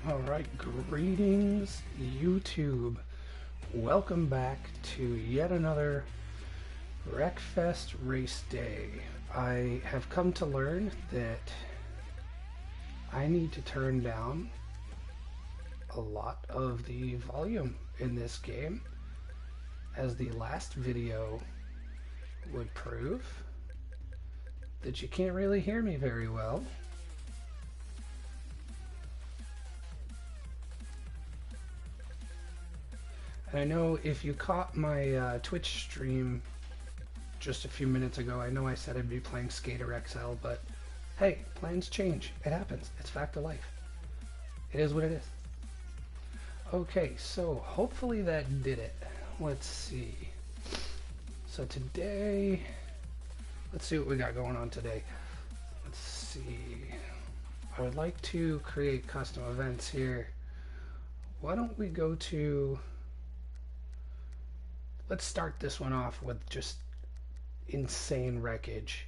Alright, greetings YouTube. Welcome back to yet another Wreckfest race day. I have come to learn that I need to turn down a lot of the volume in this game, as the last video would prove that you can't really hear me very well. And I know if you caught my Twitch stream just a few minutes ago, I know I said I'd be playing Skater XL, but hey, plans change. It happens. It's fact of life. It is what it is. Okay, so hopefully that did it. Let's see. So today, let's see what we got going on today. Let's see. I would like to create custom events here. Why don't we go to... Let's start this one off with just insane wreckage.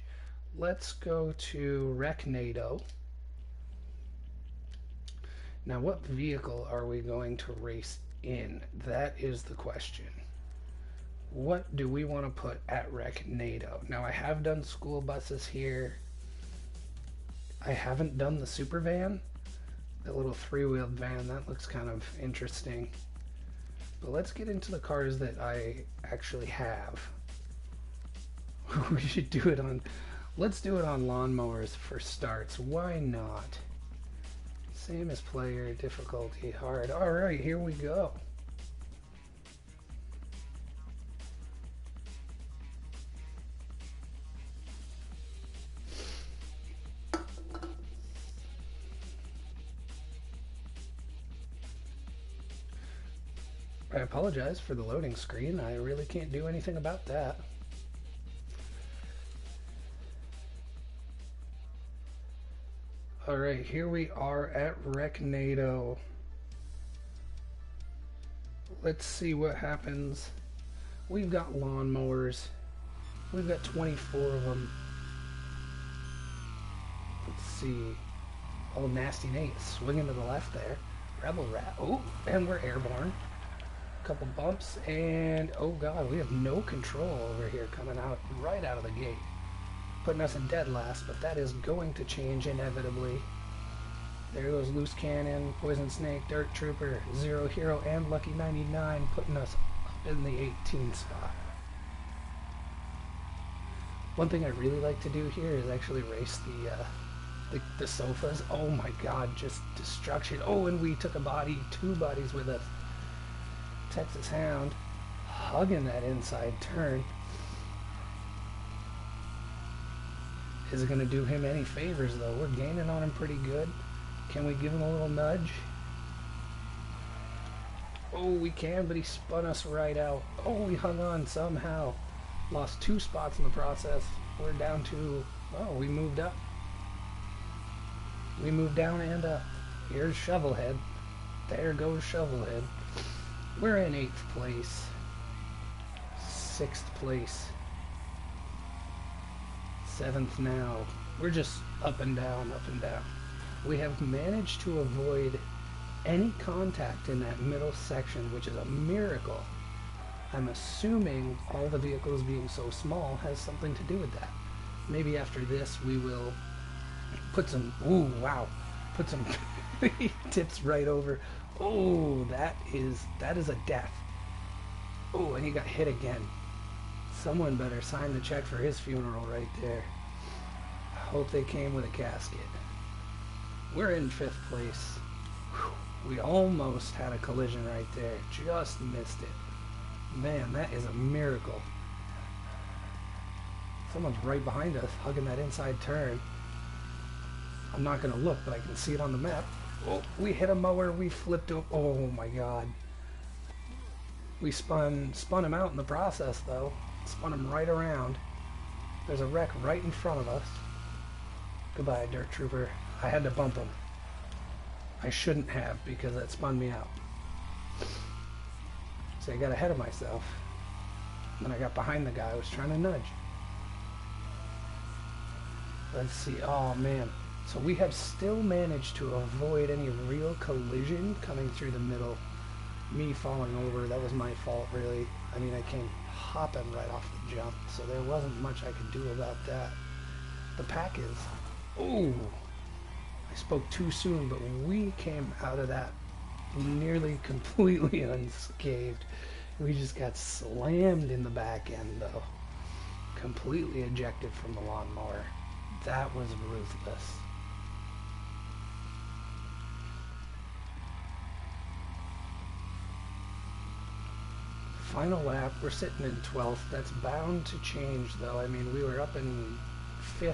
Let's go to Wrecknado. Now, what vehicle are we going to race in? That is the question. What do we want to put at Wrecknado? Now, I have done school buses here. I haven't done the super van. The little three-wheeled van, that looks kind of interesting. But let's get into the cars that I actually have. We should do it on... Let's do it on lawnmowers for starts. Why not? Same as player, difficulty, hard. Alright, here we go. I apologize for the loading screen. I really can't do anything about that. Alright, here we are at Wrecknado. Let's see what happens. We've got lawnmowers. We've got 24 of them. Let's see. Oh, Nasty Nate swinging to the left there. Rebel Rat. Oh, and we're airborne. Couple bumps, and oh god, we have no control over here, coming out right out of the gate, putting us in dead last, but that is going to change inevitably. There goes Loose Cannon, Poison Snake, Dirt Trooper, Zero Hero, and Lucky 99, putting us up in the 18th spot. One thing I really like to do here is actually race the sofas. Oh my god, just destruction. Oh, and we took a body, two bodies with us. Texas Hound hugging that inside turn. Is it going to do him any favors though? We're gaining on him pretty good. Can we give him a little nudge? Oh, we can, but he spun us right out. Oh, we hung on somehow. Lost 2 spots in the process. We're down to... Oh, we moved up. We moved down and up. Here's Shovelhead. There goes Shovelhead. We're in 8th place, 6th place, 7th now. We're just up and down, up and down. We have managed to avoid any contact in that middle section, which is a miracle. I'm assuming all the vehicles being so small has something to do with that. Maybe after this we will put some, ooh, wow, put some tips right over. Oh, that is a death. Oh, and he got hit again. Someone better sign the check for his funeral right there. I hope they came with a casket. We're in 5th place. Whew. We almost had a collision right there. Just missed it. Man, that is a miracle. Someone's right behind us, hugging that inside turn. I'm not going to look, but I can see it on the map. Oh, we hit a mower, we flipped him. Oh my god. We spun him out in the process though. Spun him right around. There's a wreck right in front of us. Goodbye, Dirt Trooper. I had to bump him. I shouldn't have, because that spun me out. So I got ahead of myself. Then I got behind the guy I was trying to nudge. Let's see. Oh man. So we have still managed to avoid any real collision coming through the middle. Me falling over, that was my fault, really. I mean, I came hopping right off the jump, so there wasn't much I could do about that. The pack is... Oh! I spoke too soon, but we came out of that nearly completely unscathed. We just got slammed in the back end, though. Completely ejected from the lawnmower. That was ruthless. Final lap, we're sitting in 12th. That's bound to change, though. I mean, we were up in 5th,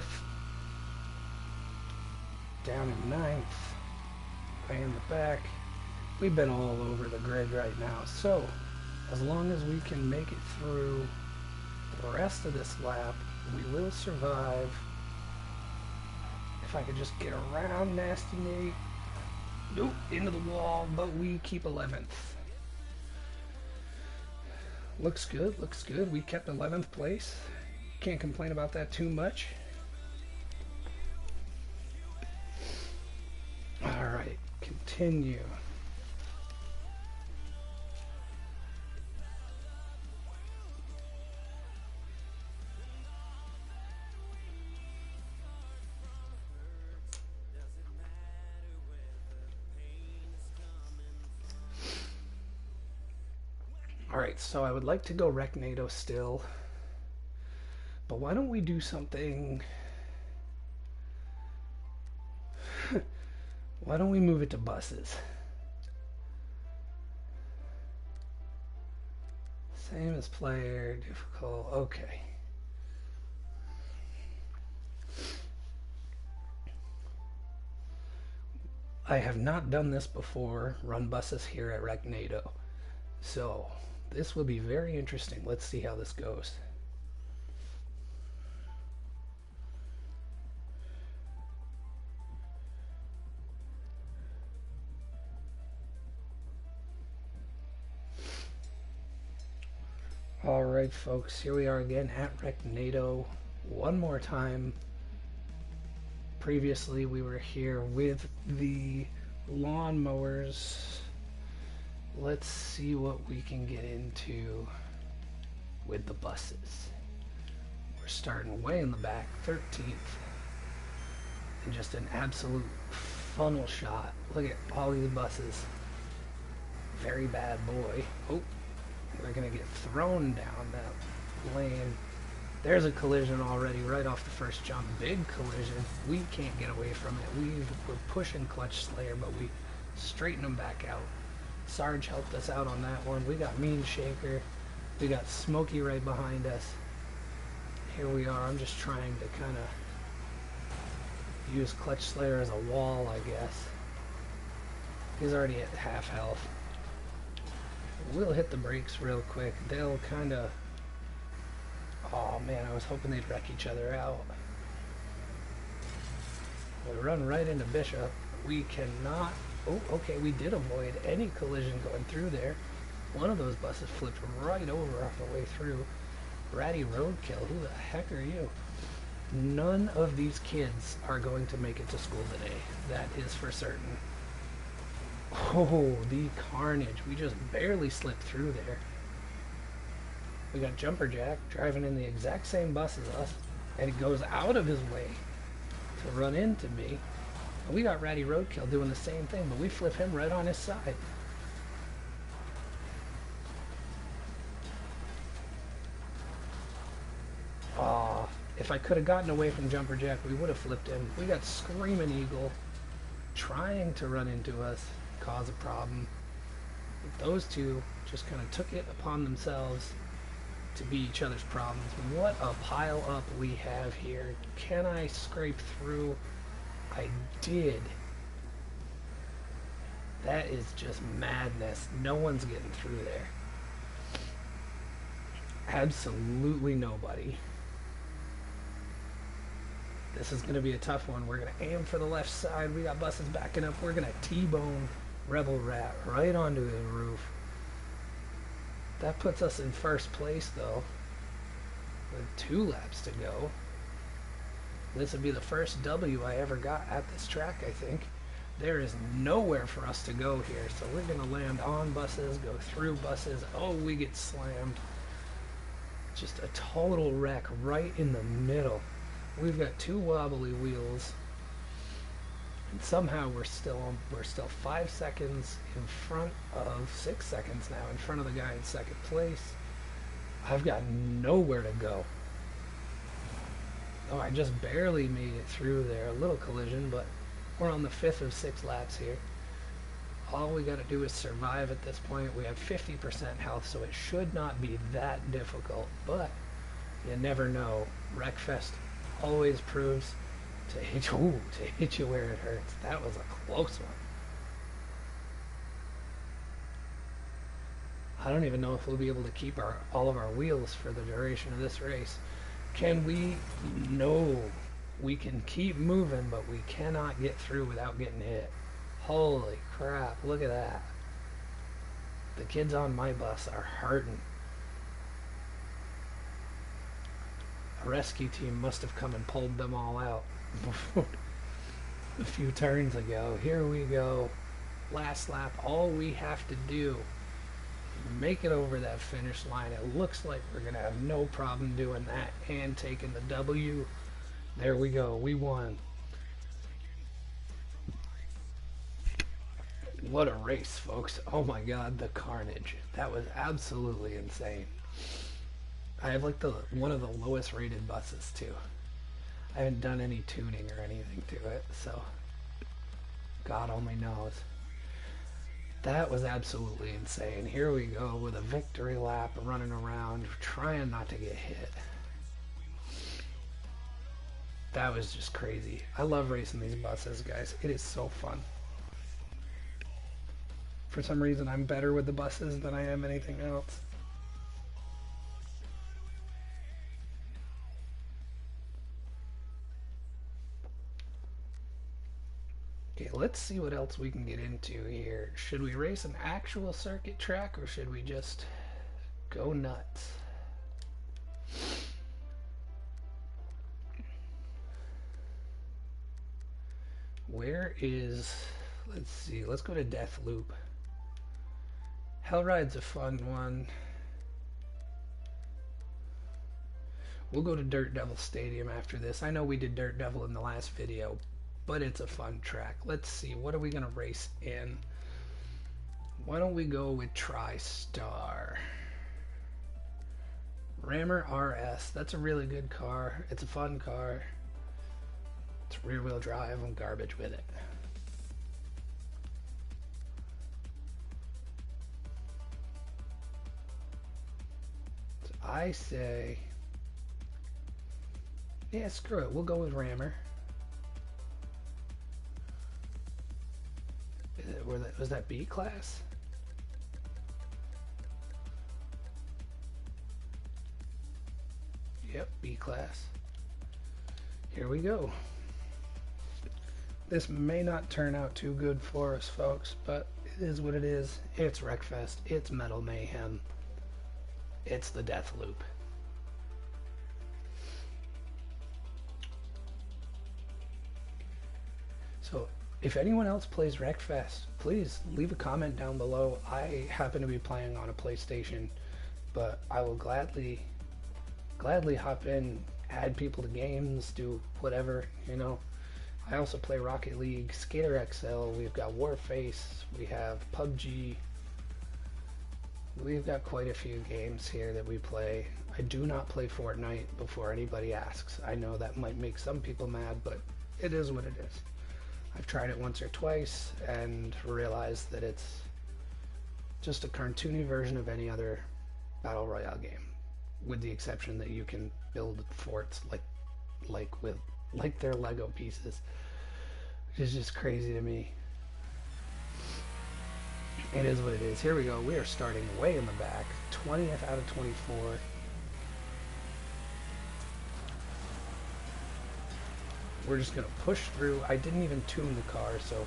down in 9th, way in the back. We've been all over the grid right now. So, as long as we can make it through the rest of this lap, we will survive. If I could just get around Nasty Nate. Nope, into the wall, but we keep 11th. Looks good, looks good. We kept 11th place. Can't complain about that too much. Alright, continue. Alright, so I would like to go Wrecknado still, but why don't we do something... Why don't we move it to buses? Same as player, difficult, okay. I have not done this before, run buses here at Wrecknado, so... This will be very interesting. Let's see how this goes. Alright folks, here we are again at Wrecknado one more time. Previously we were here with the lawnmowers. Let's see what we can get into with the buses. We're starting way in the back, 13th. And just an absolute funnel shot. Look at all these buses. Very bad boy. Oh, we're going to get thrown down that lane. There's a collision already right off the first jump. Big collision. We can't get away from it. We're pushing Clutch Slayer, but we straighten them back out. Sarge helped us out on that one. We got Mean Shaker. We got Smokey right behind us. Here we are. I'm just trying to kind of use Clutch Slayer as a wall, I guess. He's already at half health. We'll hit the brakes real quick. They'll kind of... Oh man, I was hoping they'd wreck each other out. We run right into Bishop. We cannot... Oh, okay, we did avoid any collision going through there. One of those buses flipped right over off the way through. Ratty Roadkill, who the heck are you? None of these kids are going to make it to school today. That is for certain. Oh, the carnage. We just barely slipped through there. We got Jumper Jack driving in the exact same bus as us, and he goes out of his way to run into me. And we got Ratty Roadkill doing the same thing, but we flip him right on his side. Aw, if I could have gotten away from Jumper Jack, we would have flipped him. We got Screaming Eagle trying to run into us, cause a problem. But those two just kind of took it upon themselves to be each other's problems. What a pile up we have here. Can I scrape through? I did. That is just madness. No one's getting through there. Absolutely nobody. This is going to be a tough one. We're going to aim for the left side. We got buses backing up. We're going to T-bone Rebel Rat right onto his roof. That puts us in first place, though, with 2 laps to go. This would be the first W I ever got at this track, I think. There is nowhere for us to go here, so we're going to land on buses, go through buses. Oh, we get slammed. Just a total wreck right in the middle. We've got two wobbly wheels, and somehow we're still 5 seconds in front of 6 seconds now in front of the guy in second place. I've got nowhere to go. Oh, I just barely made it through there. A little collision, but we're on the 5th of 6 laps here. All we got to do is survive at this point. We have 50% health, so it should not be that difficult, but you never know. Wreckfest always proves to hit you where it hurts. That was a close one. I don't even know if we'll be able to keep all of our wheels for the duration of this race. Can we? No. We can keep moving, but we cannot get through without getting hit. Holy crap, look at that. The kids on my bus are hurting. A rescue team must have come and pulled them all out a few turns ago. Here we go. Last lap. All we have to do, make it over that finish line. It looks like we're going to have no problem doing that and taking the W. There we go. We won. What a race, folks. Oh my god, the carnage. That was absolutely insane. I have like one of the lowest rated buses too. I haven't done any tuning or anything to it, so God only knows. That was absolutely insane. Here we go with a victory lap, running around, trying not to get hit. That was just crazy. I love racing these buses, guys. It is so fun. For some reason, I'm better with the buses than I am anything else. Okay, let's see what else we can get into here. Should we race an actual circuit track, or should we just go nuts? Where is... Let's see. Let's go to Death Loop. Hellride's a fun one. We'll go to Dirt Devil Stadium after this. I know we did Dirt Devil in the last video, but it's a fun track. Let's see, what are we going to race in? Why don't we go with TriStar? Rammer RS. That's a really good car. It's a fun car. It's rear-wheel drive. I'm garbage with it. I say, yeah, screw it. We'll go with Rammer. Was that B class? Yep, B class. Here we go. This may not turn out too good for us, folks, but it is what it is. It's Wreckfest. It's Metal Mayhem. It's the Death Loop. So, if anyone else plays Wreckfest, please leave a comment down below. I happen to be playing on a PlayStation, but I will gladly hop in, add people to games, do whatever, you know. I also play Rocket League, Skater XL, we've got Warface, we have PUBG. We've got quite a few games here that we play. I do not play Fortnite before anybody asks. I know that might make some people mad, but it is what it is. I've tried it once or twice and realized that it's just a cartoony version of any other Battle Royale game, with the exception that you can build forts like they're Lego pieces, which is just crazy to me. It is what it is. Here we go. We are starting way in the back. 20th out of 24. We're just going to push through. I didn't even tune the car, so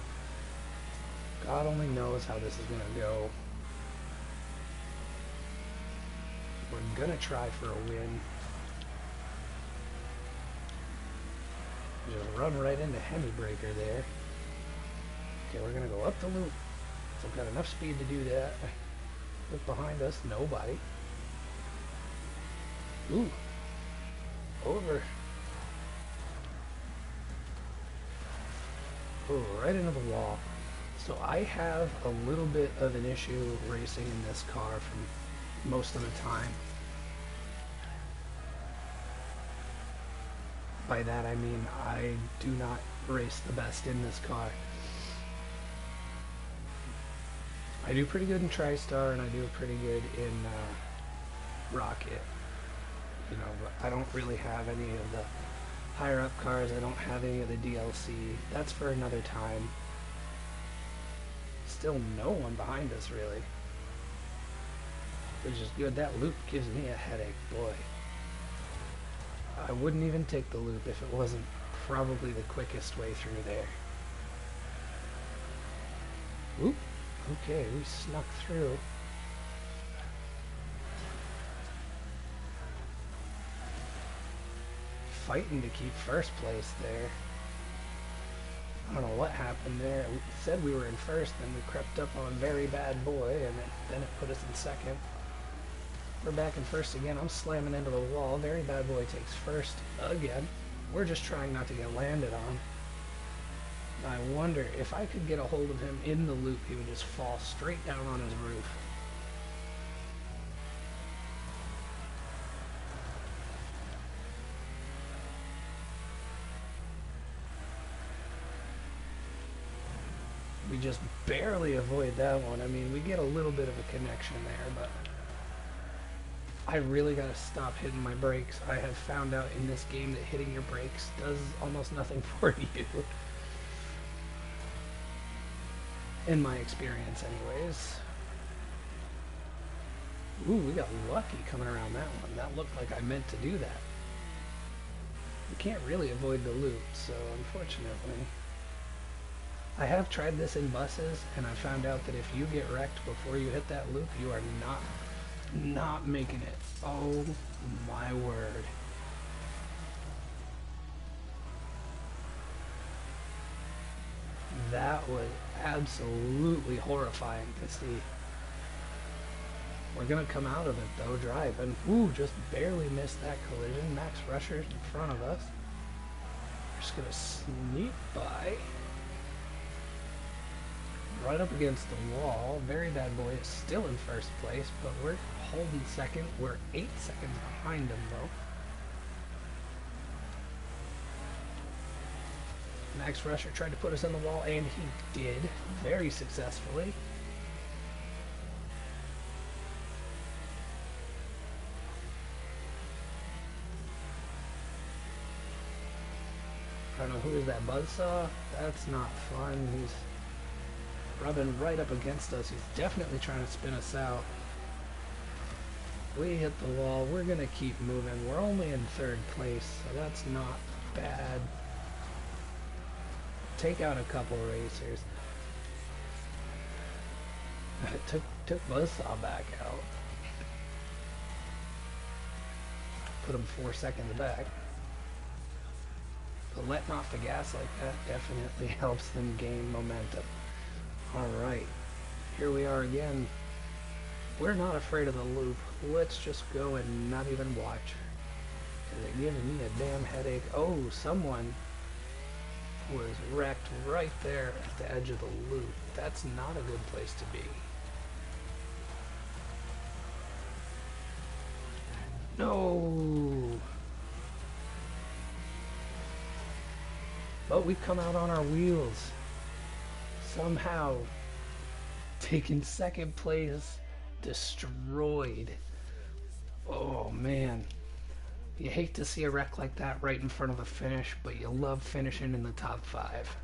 God only knows how this is going to go. We're going to try for a win. Just run right into Hemi Breaker there. Okay, we're gonna go up the loop. So I've got enough speed to do that. Look behind us, nobody. Ooh. Over. Ooh, right into the wall. So I have a little bit of an issue racing in this car from most of the time. By that I mean I do not race the best in this car. I do pretty good in TriStar and I do pretty good in Rocket. You know, but I don't really have any of the higher up cars. I don't have any of the DLC. That's for another time. Still no one behind us really. Which is good. That loop gives me a headache, boy. I wouldn't even take the loop if it wasn't probably the quickest way through there. Oop. Okay, we snuck through. Fighting to keep first place there. I don't know what happened there. We said we were in first, then we crept up on Very Bad Boy, and then it put us in second. We're back in first again. I'm slamming into the wall. Very Bad Boy takes first again. We're just trying not to get landed on. I wonder if I could get a hold of him in the loop, he would just fall straight down on his roof. We just barely avoid that one. I mean, we get a little bit of a connection there, but I really gotta stop hitting my brakes. I have found out in this game that hitting your brakes does almost nothing for you. In my experience, anyways. Ooh, we got lucky coming around that one. That looked like I meant to do that. We can't really avoid the loop, so unfortunately. I have tried this in buses, and I found out that if you get wrecked before you hit that loop, you are not making it. Oh my word. That was absolutely horrifying to see. We're gonna come out of it though, driving. Ooh, just barely missed that collision. Max Rusher's in front of us. We're just gonna sneak by. Right up against the wall. Very Bad Boy is still in first place, but we're holding second. We're 8 seconds behind him though. Max Rusher tried to put us in the wall, and he did, very successfully. I don't know, who is that, Buzzsaw? That's not fun. He's rubbing right up against us. He's definitely trying to spin us out. We hit the wall. We're going to keep moving. We're only in third place, so that's not bad. Take out a couple racers. took Buzzsaw back out. Put him 4 seconds back. But letting off the gas like that definitely helps them gain momentum. Alright, here we are again. We're not afraid of the loop. Let's just go and not even watch. Because it gives me a damn headache. Oh, someone was wrecked right there at the edge of the loop. That's not a good place to be. No! But we come out on our wheels. Somehow taking second place, destroyed. Oh man. You hate to see a wreck like that right in front of the finish, but you love finishing in the top 5.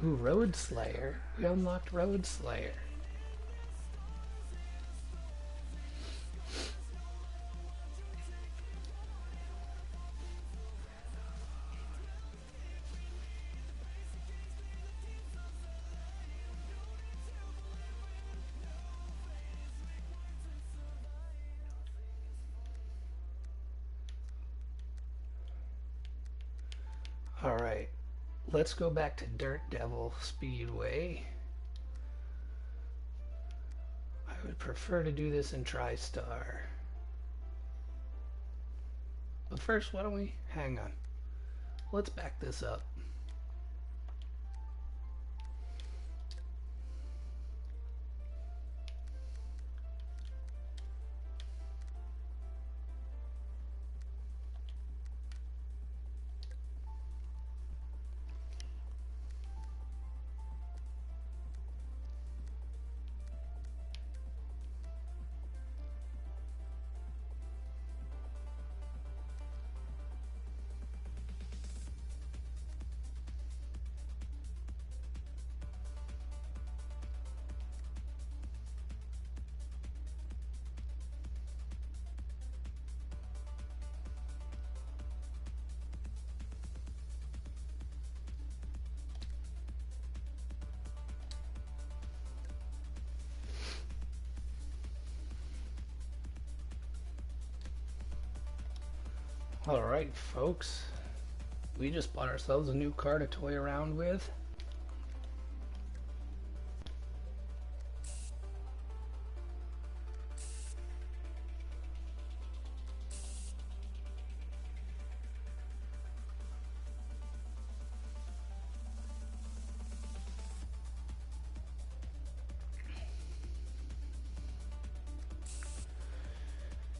Ooh, Road Slayer. We unlocked Road Slayer. Alright, let's go back to Dirt Devil Speedway. I would prefer to do this in TriStar. But first, why don't we hang on? Let's back this up. Alright, folks. We just bought ourselves a new car to toy around with.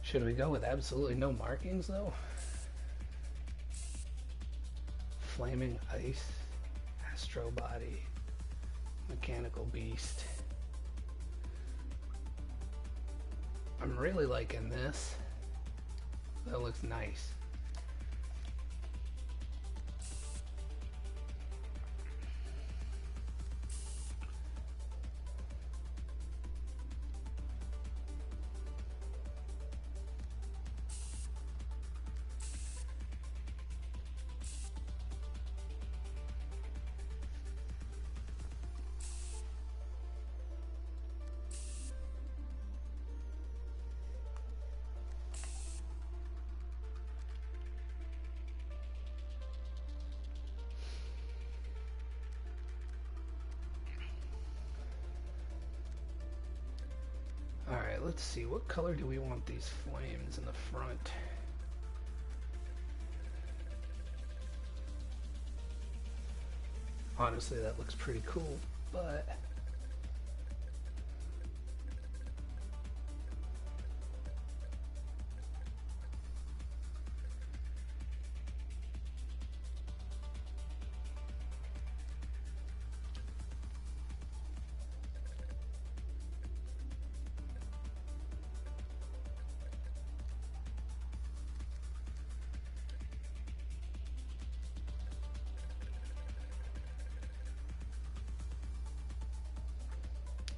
Should we go with absolutely no markings, though? Flaming Ice, Astro Body, Mechanical Beast. I'm really liking this. That looks nice. Alright, let's see. What color do we want these flames in the front? Honestly, that looks pretty cool, but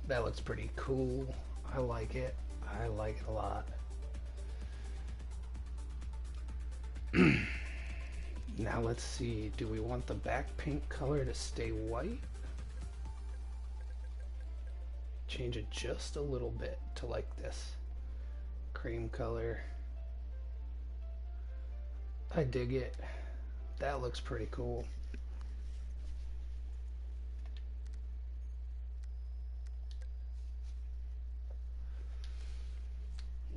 that looks pretty cool. I like it. I like it a lot. Now let's see. Do we want the back paint color to stay white? Change it just a little bit to like this cream color. I dig it. That looks pretty cool.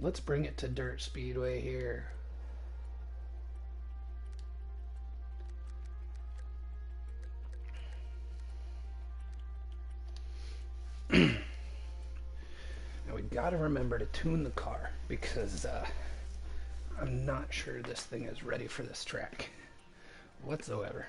Let's bring it to Dirt Speedway here. Now we gotta remember to tune the car because I'm not sure this thing is ready for this track whatsoever.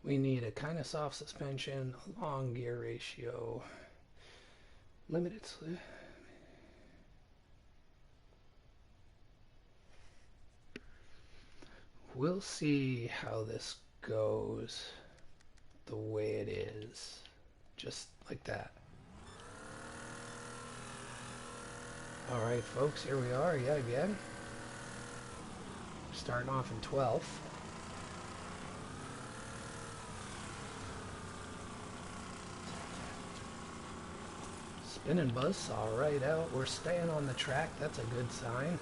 We need a kind of soft suspension, a long gear ratio. Limited sleep. We'll see how this goes the way it is. Just like that. Alright folks, here we are yet again. Starting off in 12th. Spinning buzzsaw right out. We're staying on the track. That's a good sign.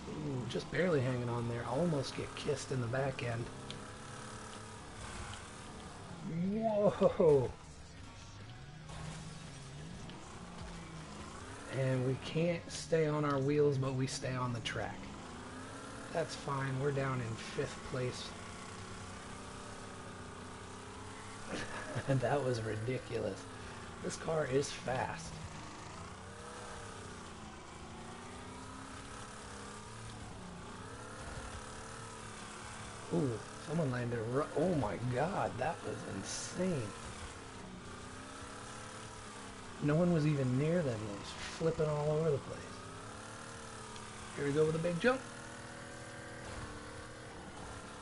Ooh, just barely hanging on there. Almost get kissed in the back end. Whoa! And we can't stay on our wheels, but we stay on the track. That's fine. We're down in 5th place. That was ridiculous. This car is fast. Ooh, someone landed right. Oh my god, that was insane. No one was even near them. It was flipping all over the place. Here we go with a big jump.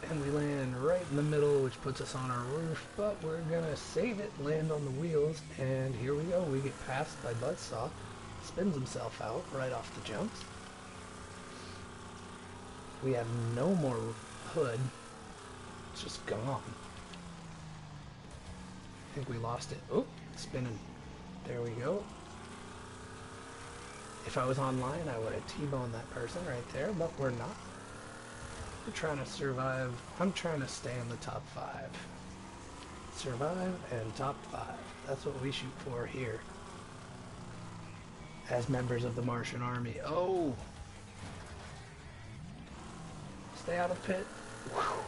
And we land right in the middle, which puts us on our roof, but we're gonna save it, land on the wheels, and here we go. We get passed by Buzzsaw. Spins himself out right off the jumps. We have no more hood. It's just gone. I think we lost it. Oh, spinning. There we go. If I was online, I would have T-boned that person right there, but we're not. We're trying to survive. I'm trying to stay in the top 5. Survive and top 5. That's what we shoot for here. As members of the Martian Army. Oh! Stay out of pit. Whew.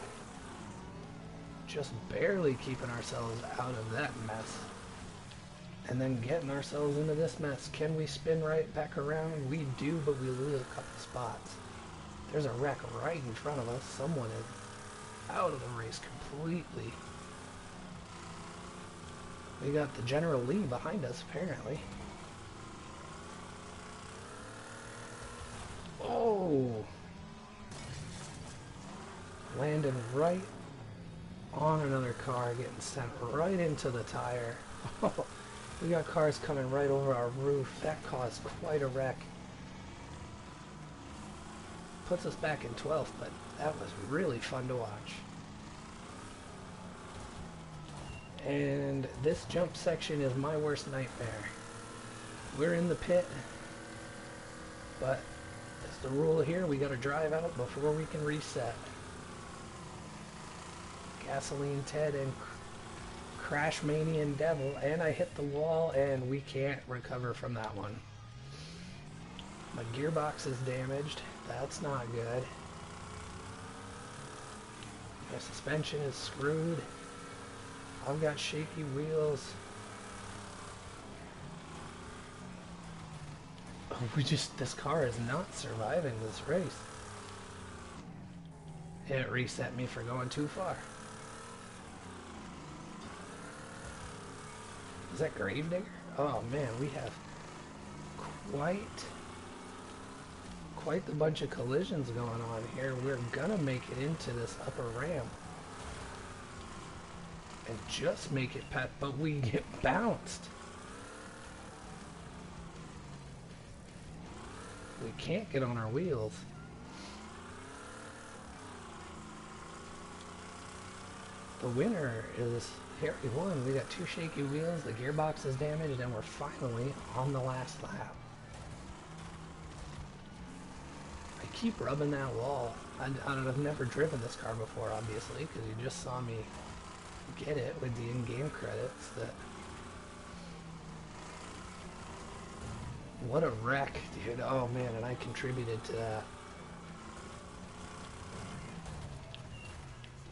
Just barely keeping ourselves out of that mess. And then getting ourselves into this mess. Can we spin right back around? We do, but we lose a couple spots. There's a wreck right in front of us. Someone is out of the race completely. We got the General Lee behind us, apparently. Oh! Landing right on another car, getting sent right into the tire. We got cars coming right over our roof. That caused quite a wreck. Puts us back in 12th, but that was really fun to watch. And this jump section is my worst nightmare. We're in the pit, but it's the rule here. We got to drive out before we can reset. Gasoline Ted and Crash Manian Devil, and I hit the wall, and we can't recover from that one. My gearbox is damaged. That's not good. My suspension is screwed. I've got shaky wheels. Oh, this car is not surviving this race. It reset me for going too far. Is that Gravedigger? Oh man, we have quite the bunch of collisions going on here. We're gonna make it into this upper ramp and just make it past, but we get bounced. We can't get on our wheels. The winner is Harry won. We got 2 shaky wheels, the gearbox is damaged, and we're finally on the last lap. I keep rubbing that wall. I've never driven this car before, obviously, because you just saw me get it with the in-game credits. What a wreck, dude. Oh man, and I contributed to that.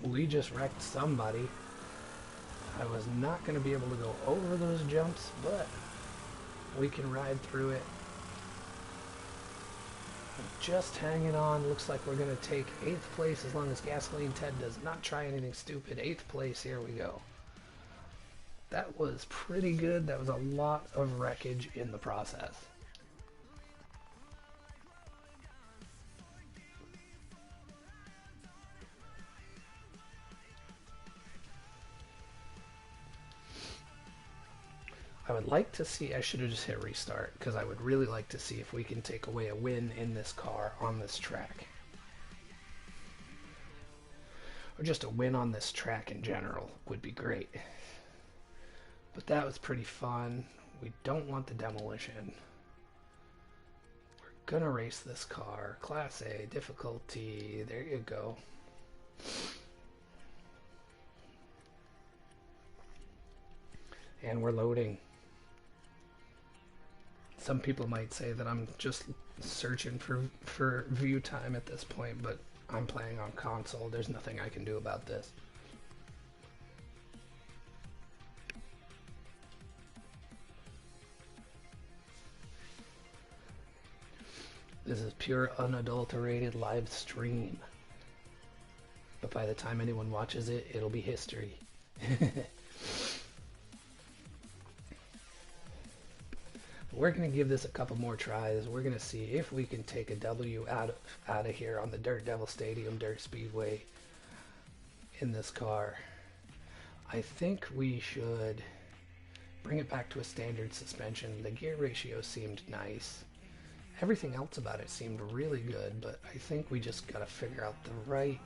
We just wrecked somebody. I was not going to be able to go over those jumps, but we can ride through it. Just hanging on. Looks like we're going to take 8th place as long as Gasoline Ted does not try anything stupid. 8th place, here we go. That was pretty good. That was a lot of wreckage in the process. I would like to see, I should have just hit restart, because I would really like to see if we can take away a win in this car on this track. Or just a win on this track in general would be great. But that was pretty fun. We don't want the demolition. We're gonna race this car. Class A, difficulty, there you go. And we're loading. Some people might say that I'm just searching for view time at this point, but I'm playing on console. There's nothing I can do about this. This is pure unadulterated live stream. But by the time anyone watches it, it'll be history. We're going to give this a couple more tries. We're going to see if we can take a W out of here on the Dirt Devil Stadium Dirt Speedway in this car. I think we should bring it back to a standard suspension. The gear ratio seemed nice. Everything else about it seemed really good, but I think we just got to figure out the right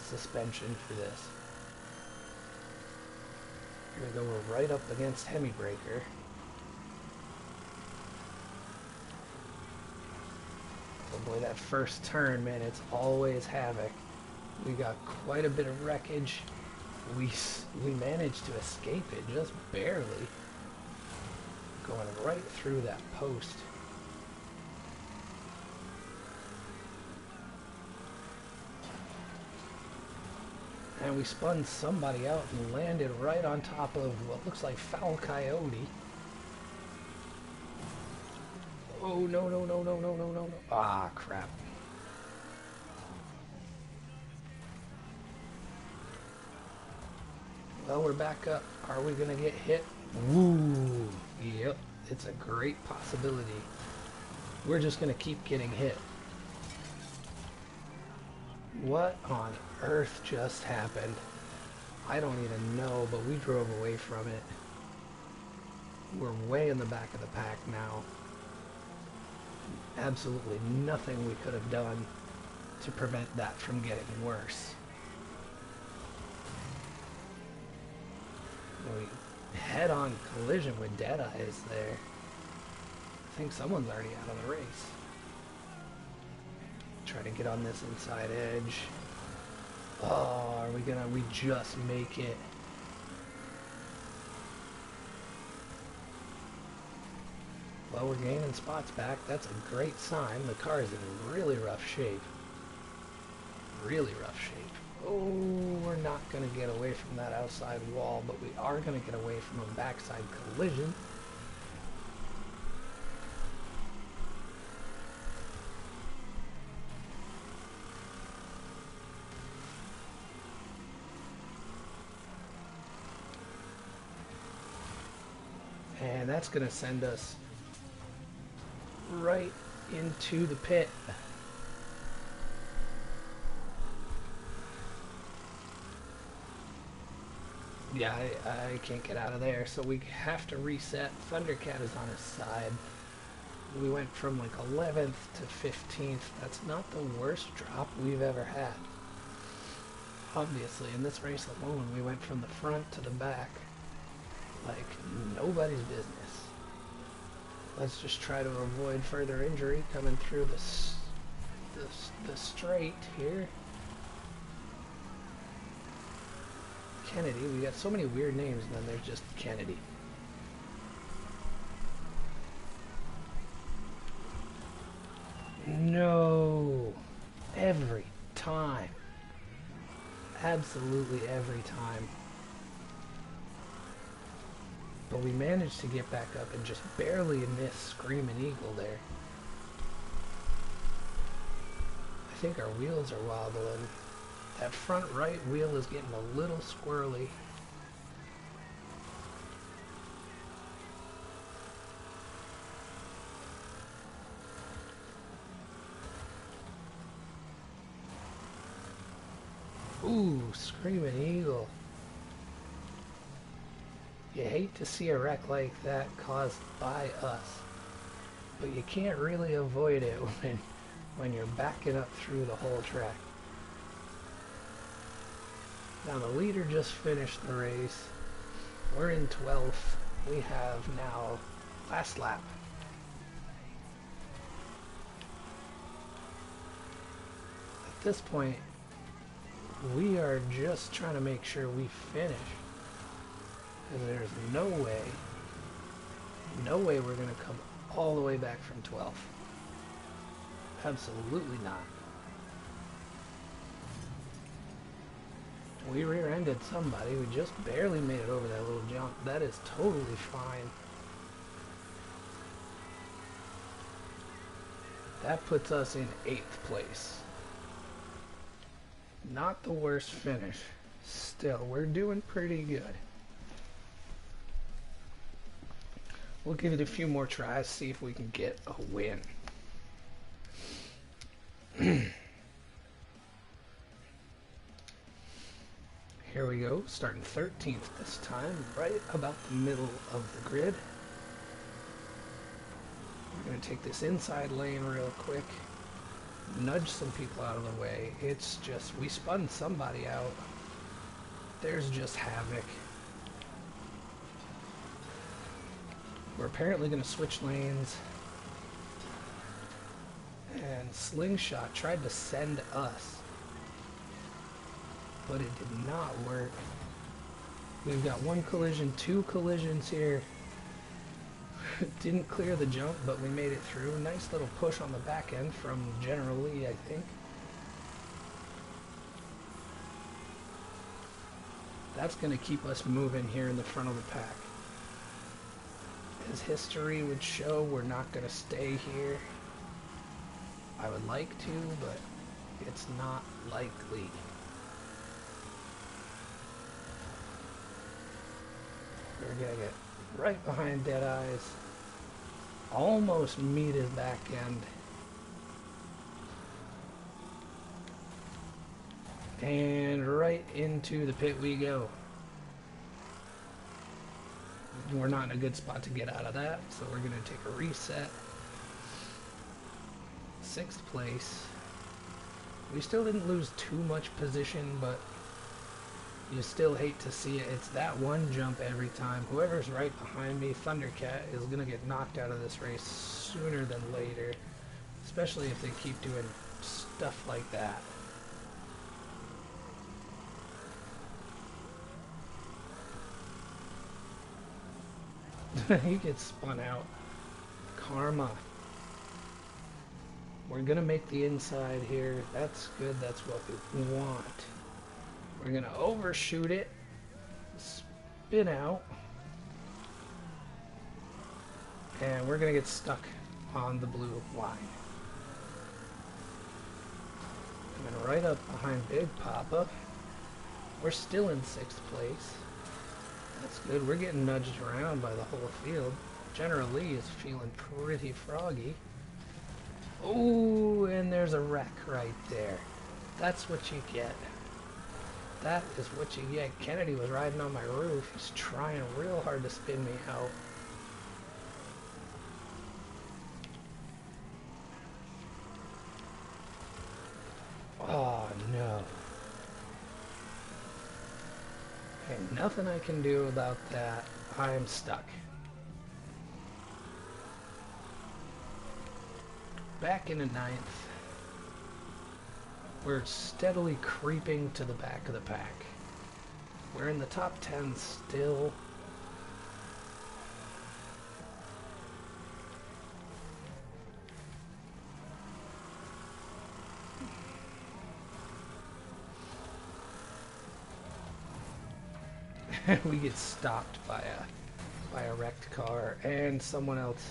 suspension for this. We're going to go right up against Hemi Breaker. Oh boy, that first turn, man, it's always havoc. We got quite a bit of wreckage. We managed to escape it, just barely. Going right through that post. And we spun somebody out and landed right on top of what looks like Foul Coyote. Oh, no, no, no, no, no, no, no, no. Ah, crap. Well, we're back up. Are we going to get hit? Woo! Yep, it's a great possibility. We're just going to keep getting hit. What on earth just happened? I don't even know, but we drove away from it. We're way in the back of the pack now. Absolutely nothing we could have done to prevent that from getting worse. We head-on collision with Deadeyes there. I think someone's already out of the race. Try to get on this inside edge. Oh, are we just make it? Well, we're gaining spots back. That's a great sign. The car is in really rough shape. Really rough shape. Oh, we're not going to get away from that outside wall, but we are going to get away from a backside collision. And that's going to send us right into the pit. Yeah, I can't get out of there, so we have to reset. Thundercat is on his side. We went from like 11th to 15th. That's not the worst drop we've ever had. Obviously, in this race alone, we went from the front to the back like nobody's business. Let's just try to avoid further injury coming through the straight here. Kennedy, we got so many weird names, and then there's just Kennedy. No, every time, absolutely every time. But we managed to get back up and just barely miss Screaming Eagle there. think our wheels are wobbling. That front right wheel is getting a little squirrely. Ooh, Screaming Eagle. You hate to see a wreck like that caused by us, but you can't really avoid it when you're backing up through the whole track. Now the leader just finished the race. We're in 12th. We have now last lap. At this point, we are just trying to make sure we finish. Because there's no way we're going to come all the way back from 12th. Absolutely not. We rear-ended somebody. We just barely made it over that little jump. That is totally fine. That puts us in 8th place. Not the worst finish. Still, we're doing pretty good. We'll give it a few more tries, see if we can get a win. Here we go, starting 13th this time, right about the middle of the grid. We're going to take this inside lane real quick, nudge some people out of the way. It's just, we spun somebody out. There's just havoc. We're apparently going to switch lanes. And Slingshot tried to send us, but it did not work. We've got one collision, two collisions here. Didn't clear the jump, but we made it through. Nice little push on the back end from General Lee, I think. That's going to keep us moving here in the front of the pack. As history would show, we're not going to stay here. I would like to, but it's not likely. We're going to get right behind Deadeye's. Almost meet his back end. And right into the pit we go. We're not in a good spot to get out of that, so we're going to take a reset. 6th place. We still didn't lose too much position, but you still hate to see it. It's that one jump every time. Whoever's right behind me, Thundercat, is going to get knocked out of this race sooner than later, especially if they keep doing stuff like that. He gets spun out. Karma. We're going to make the inside here. That's good. That's what we want. We're going to overshoot it. Spin out. And we're going to get stuck on the blue line. Coming right up behind Big Papa. We're still in 6th place. That's good. We're getting nudged around by the whole field. General Lee is feeling pretty froggy. Oh, and there's a wreck right there. That's what you get. That is what you get. Kennedy was riding on my roof. He's trying real hard to spin me out. Oh, no. Ain't nothing I can do about that. I am stuck. Back into 9th. We're steadily creeping to the back of the pack. We're in the top 10 still. We get stopped by a wrecked car, and someone else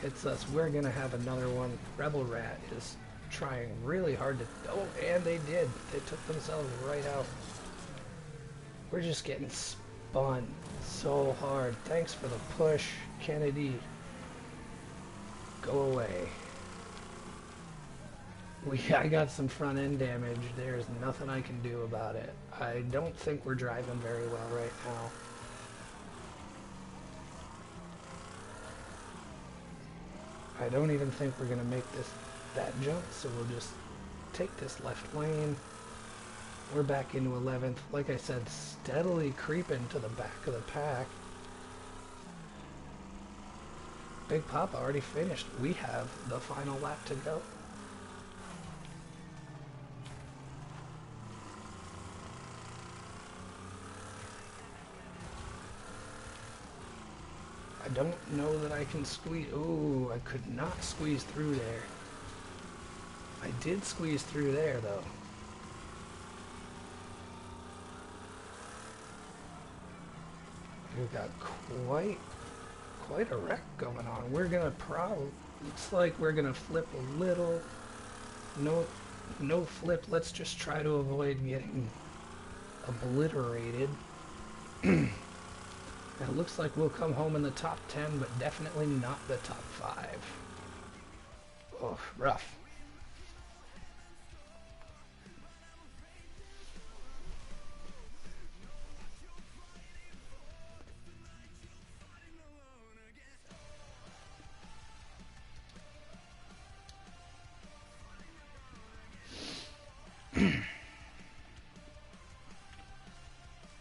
hits us. We're gonna have another one. Rebel Rat is trying really hard to... Oh, and they did. They took themselves right out. We're just getting spun so hard. Thanks for the push, Kennedy. Go away. I got some front end damage. There's nothing I can do about it. I don't think we're driving very well right now. I don't even think we're gonna make that jump, so we'll just take this left lane. We're back into 11th. Like I said, steadily creeping to the back of the pack. Big Papa already finished. We have the final lap to go. I don't know that I can squeeze... Ooh, I could not squeeze through there. I did squeeze through there, though. We've got quite a wreck going on. We're gonna looks like we're gonna flip a little. No flip. Let's just try to avoid getting obliterated. It looks like we'll come home in the top 10, but definitely not the top 5. Oh, rough.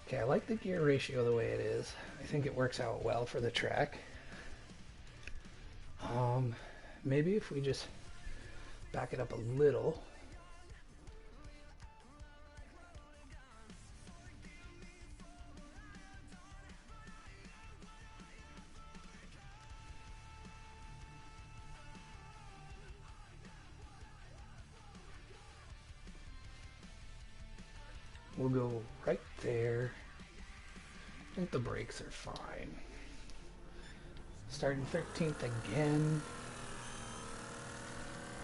Okay, I like the gear ratio the way it is. I think it works out well for the track. Maybe if we just back it up a little. We'll go right there. I think the brakes are fine. Starting 13th again.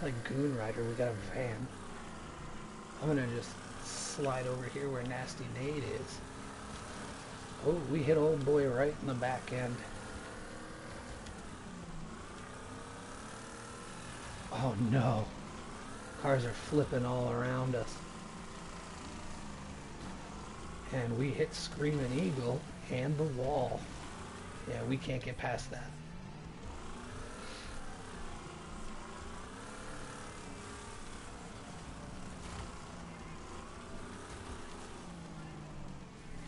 Like Goon Rider, we got a van. I'm gonna just slide over here where Nasty Nate is. Oh, we hit old boy right in the back end. Oh no. Cars are flipping all around us. And we hit Screaming Eagle and the wall. Yeah, we can't get past that.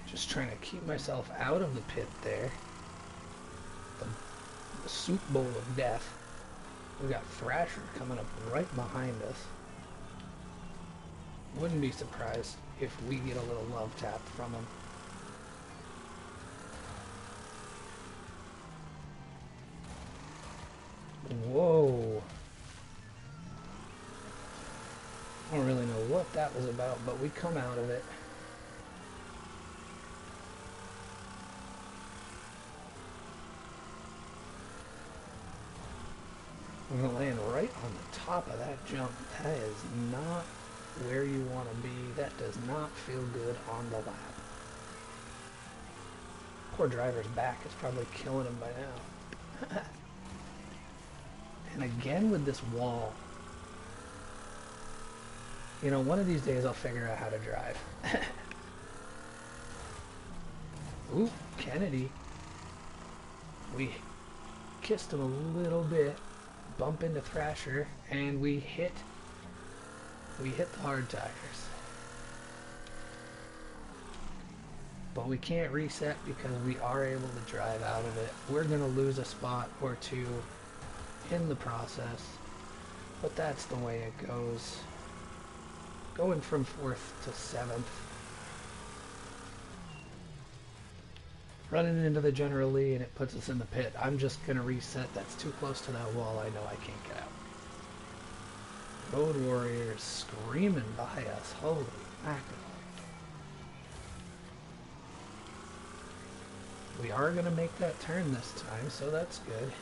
Just trying to keep myself out of the pit there. The soup bowl of death. We got Thrasher coming up right behind us. Wouldn't be surprised if we get a little love tap from him. Whoa. I don't really know what that was about, but we come out of it. We're going to land right on the top of that jump. That is not where you want to be. That does not feel good on the lap. Poor driver's back is probably killing him by now. And again with this wall. You know, one of these days I'll figure out how to drive. Ooh, Kennedy. We kissed him a little bit. Bump into Thrasher, and we hit the hard tires. But we can't reset because we are able to drive out of it. We're going to lose a spot or two in the process, but that's the way it goes. Going from 4th to 7th. Running into the General Lee and it puts us in the pit. I'm just going to reset. That's too close to that wall. I know I can't get out. Road Warriors screaming by us. Holy mackerel. We are going to make that turn this time, so that's good.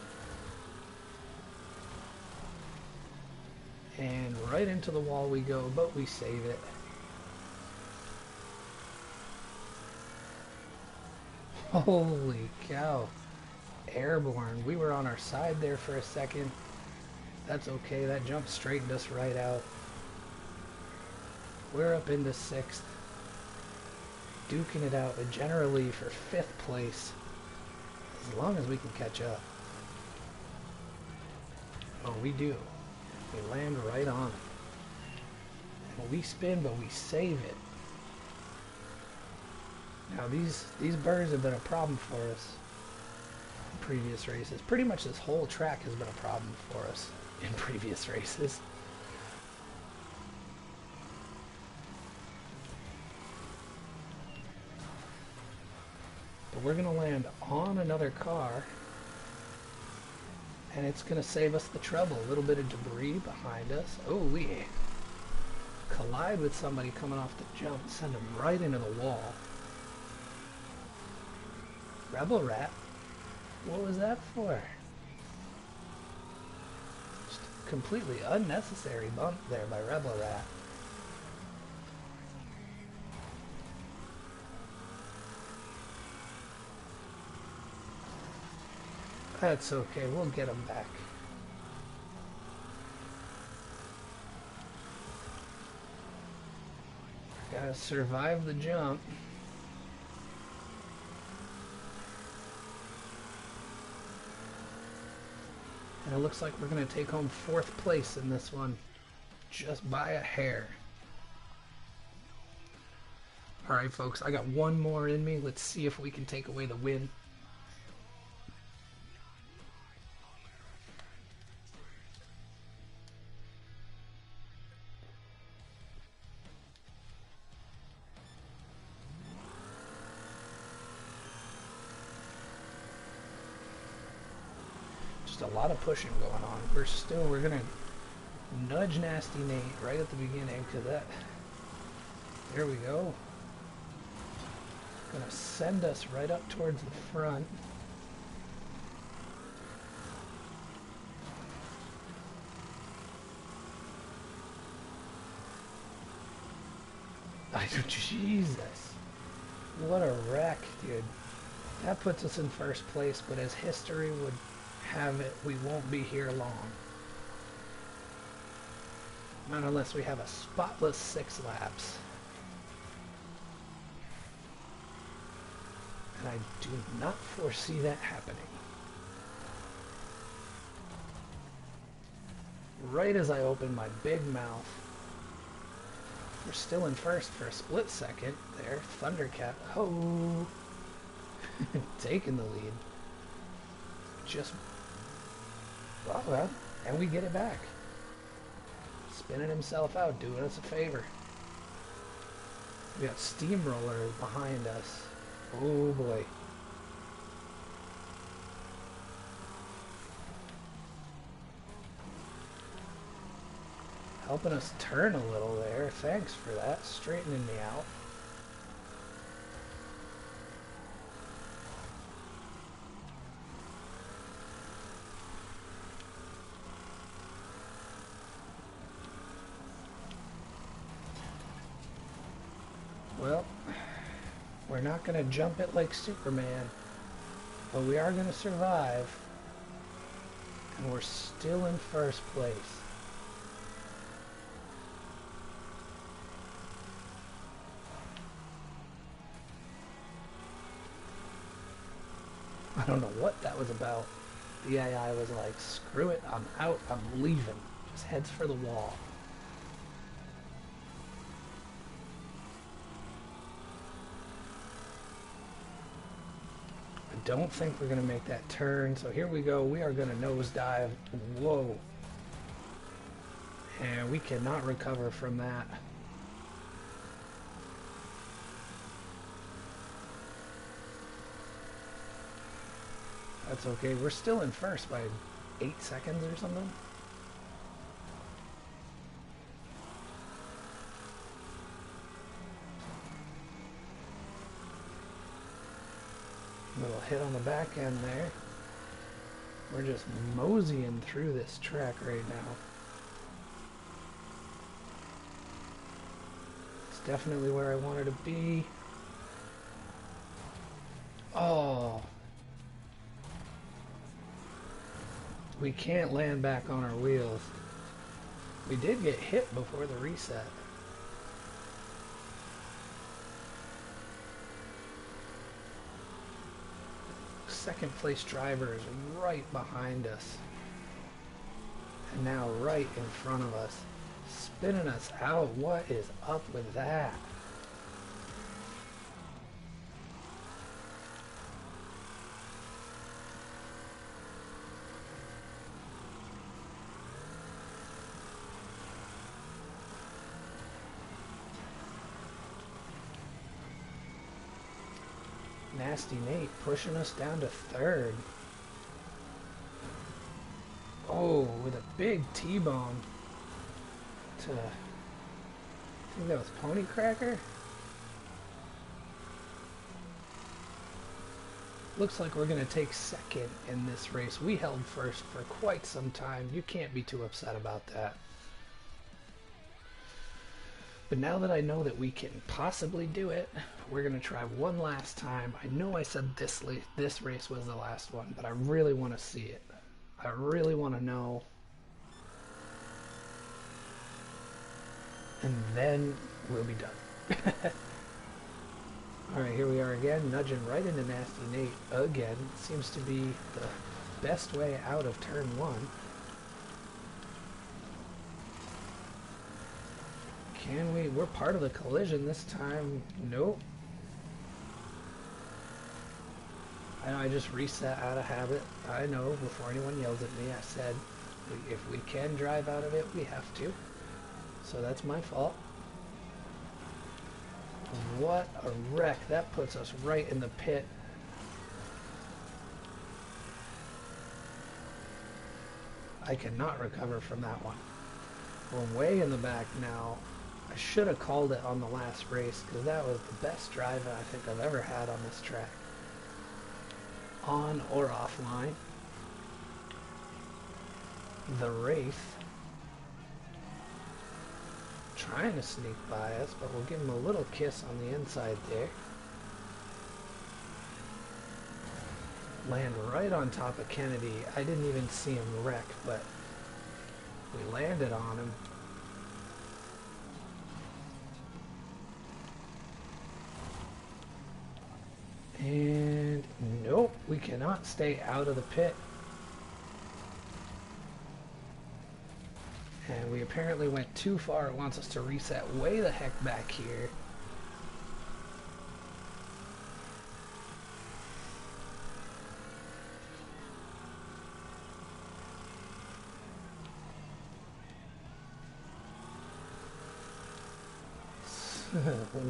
And right into the wall we go, but we save it. Holy cow. Airborne. We were on our side there for a second. That's okay. That jump straightened us right out. We're up into 6th. Duking it out generally for 5th place. As long as we can catch up. Oh, we do. We land right on it. And we spin, but we save it. Now these birds have been a problem for us in previous races. Pretty much this whole track has been a problem for us in previous races. But we're going to land on another car. And it's going to save us the trouble. A little bit of debris behind us. Oh, we collide with somebody coming off the jump. Send them right into the wall. Rebel Rat? What was that for? Just a completely unnecessary bump there by Rebel Rat. That's okay, we'll get him back. Gotta survive the jump. And it looks like we're gonna take home 4th place in this one, just by a hair. Alright folks, I got one more in me. Let's see if we can take away the win. A lot of pushing going on. We're gonna nudge Nasty Nate right at the beginning, because that, there we go. Gonna send us right up towards the front. Jesus, what a wreck, dude. That puts us in 1st place, but as history would have it, we won't be here long. Not unless we have a spotless 6 laps. And I do not foresee that happening. Right as I open my big mouth. We're still in 1st for a split second there. Thundercat. Oh! Taking the lead. Just... oh, well, and we get it back. Spinning himself out, doing us a favor. We got Steamroller behind us. Oh boy. Helping us turn a little there. Thanks for that. Straightening me out. Well, we're not going to jump it like Superman, but we are going to survive, and we're still in 1st place. I don't know what that was about. The AI was like, screw it, I'm out, I'm leaving. Just heads for the wall. Don't think we're going to make that turn, so here we go. We are going to nosedive. Whoa. And we cannot recover from that. That's okay. We're still in 1st by 8 seconds or something. Little hit on the back end there. We're just moseying through this track right now. definitely where I wanted to be. Oh. We can't land back on our wheels. We did get hit before the reset. Second place driver is right behind us. And now right in front of us. Spinning us out. What is up with that? Nasty Nate pushing us down to third. Oh, with a big T-bone to, I think that was Pony Cracker. Looks like we're going to take second in this race. We held first for quite some time. You can't be too upset about that. But now that I know that we can possibly do it, we're going to try one last time. I know I said this race was the last one, but I really want to see it. I really want to know. And then we'll be done. Alright, here we are again, nudging right into Nasty Nate again. Seems to be the best way out of turn one. Can we? We're part of the collision this time. Nope. I know I just reset out of habit. I know, before anyone yells at me, I said, if we can drive out of it, we have to. So that's my fault. What a wreck. That puts us right in the pit. I cannot recover from that one. We're way in the back now. I should have called it on the last race because that was the best drive I think I've ever had on this track. On or offline. The Wraith. Trying to sneak by us, but we'll give him a little kiss on the inside there. Land right on top of Kennedy. I didn't even see him wreck, but we landed on him. And nope, we cannot stay out of the pit. And we apparently went too far. It wants us to reset way the heck back here.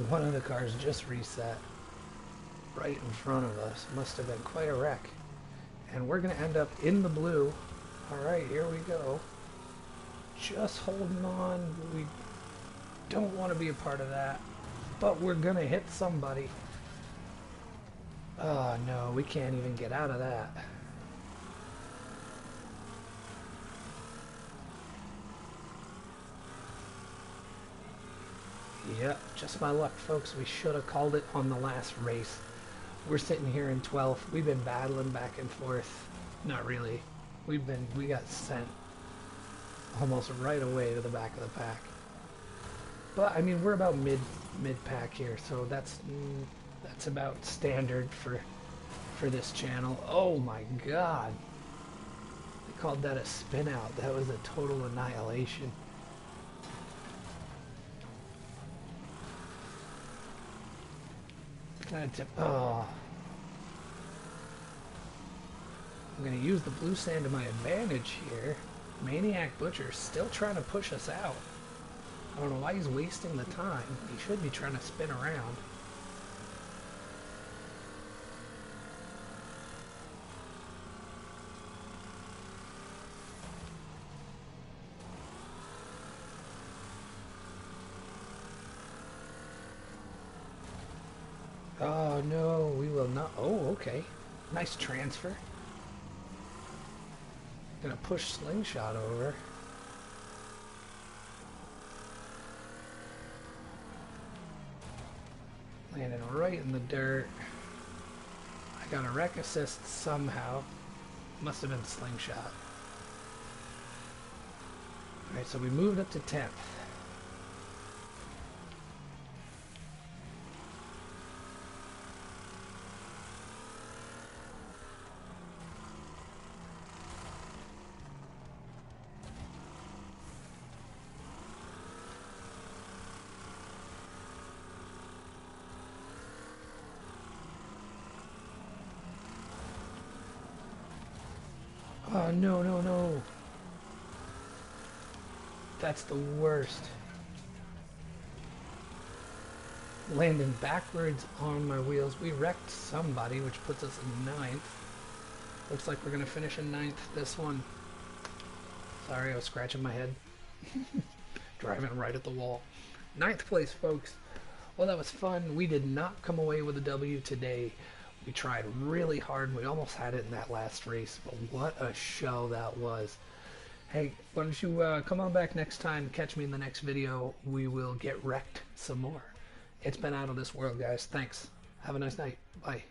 One of the cars just reset right in front of us. Must have been quite a wreck. And we're going to end up in the blue. Alright, here we go. Just holding on. We don't want to be a part of that. But we're going to hit somebody. Oh no, we can't even get out of that. Yep, just my luck, folks. We should have called it on the last race. We're sitting here in 12th. We've been battling back and forth. Not really. We got sent almost right away to the back of the pack. But I mean, we're about mid pack here, so that's about standard for this channel. Oh my god. They called that a spin out. That was a total annihilation. Oh. I'm going to use the blue sand to my advantage here. Maniac Butcher's still trying to push us out. I don't know why he's wasting the time. He should be trying to spin around. Oh no, we will not. Oh, okay. Nice transfer. Gonna push Slingshot over. right in the dirt. I got a wreck assist somehow. Must have been slingshot. Alright, so we moved up to 10th. Oh, no, no, no. That's the worst. Landing backwards on my wheels. We wrecked somebody, which puts us in 9th. Looks like we're going to finish in 9th this one. Sorry, I was scratching my head. Driving right at the wall. 9th place, folks. Well, that was fun. We did not come away with a W today. We tried really hard. We almost had it in that last race, but what a show that was. Hey, why don't you come on back next time, catch me in the next video. We will get wrecked some more. It's been out of this world, guys. Thanks. Have a nice night. Bye.